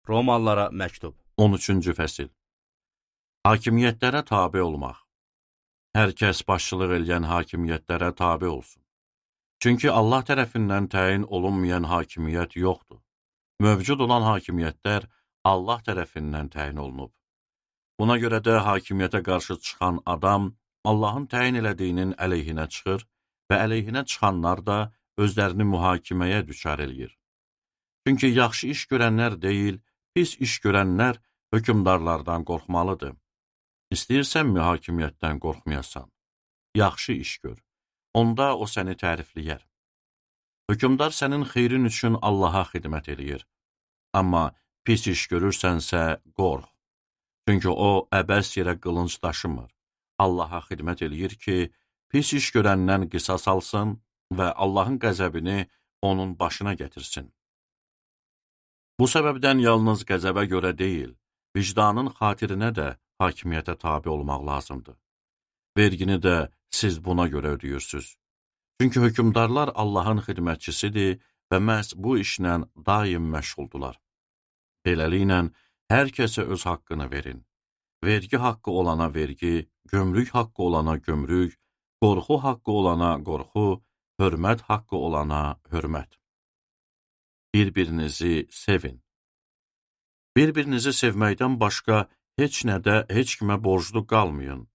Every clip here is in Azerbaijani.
Romalılara məktub. 13-cü fəsil. Hakimiyyətlərə tabe olmaq. Hər kəs başçılıq eləyən hakimiyyətlərə tabe olsun. Çünki Allah tərəfindən təyin olunmayan hakimiyyət yoxdur. Mövcud olan hakimiyyətlər Allah tərəfindən təyin olunub. Buna görə də hakimiyyətə qarşı çıxan adam Allahın təyin elədiyinin əleyhinə çıxır və əleyhinə çıxanlar da özlərini mühakiməyə düçar eləyir. Çünki yaxşı iş görənlər deyil, pis iş görənlər hökümdarlardan qorxmalıdır. İstəyirsənmi hakimiyyətdən qorxmayasan? Yaxşı iş gör. Onda o səni tərifləyər. Hökümdar sənin xeyrin üçün Allaha xidmət eləyir. Amma pis iş görürsənsə, qorx. Çünki o, əbəs yerə qılınc daşımır. Allaha xidmət eləyir ki, pis iş görəndən qisas alsın və Allahın qəzəbini onun başına gətirsin. Bu səbəbdən yalnız qəzəbə görə deyil, vicdanın xatirinə də hakimiyyətə tabe olmaq lazımdır. Vergini də siz buna görə ödəyirsiniz. Çünki hökümdarlar Allahın xidmətçisidir və məhz bu işlə daim məşğuldular. Beləliklə, hər kəsə öz haqqını verin. Vergi haqqı olana vergi, gömrük haqqı olana gömrük, qorxu haqqı olana qorxu, hörmət haqqı olana hörmət. Bir-birinizi sevin. Bir-birinizi sevməkdən başqa heç nədə heç kimə borclu qalmayın.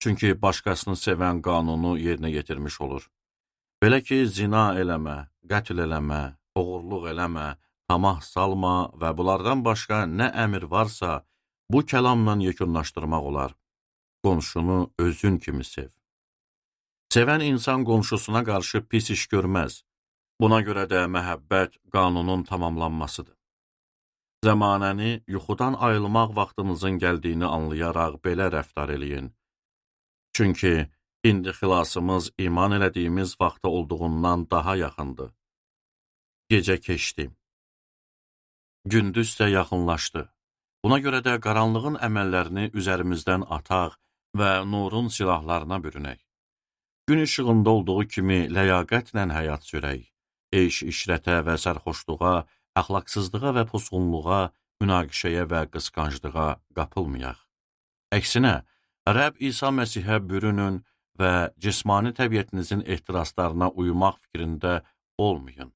Çünki başqasını sevən qanunu yerinə yetirmiş olur. Belə ki, zina eləmə, qətl eləmə, oğurluq eləmə, tamah salma və bunlardan başqa nə əmr varsa, bu kəlamla yekunlaşdırmaq olar. Qonşunu özün kimi sev. Sevən insan qonşusuna qarşı pis iş görməz. Buna görə də məhəbbət qanunun tamamlanmasıdır. Zəmanəni yuxudan ayılmaq vaxtınızın gəldiyini anlayaraq belə rəftar eləyin. Çünki indi xilasımız iman elədiyimiz vaxtda olduğundan daha yaxındır. Gecə keçdi. Gündüz isə yaxınlaşdı. Buna görə də qaranlığın əməllərini üzərimizdən ataq və nurun silahlarına bürünək. Gün işığında olduğu kimi ləyaqətlə həyat sürək. Eyş-işrətə və sərxoşluğa, əxlaqsızlığa və pozğunluğa, münaqişəyə və qısqanclığa qapılmayaq. Əksinə, Rəbb İsa Məsihə bürünün və cismani təbiətinizin ehtiraslarına uymaq fikrində olmayın.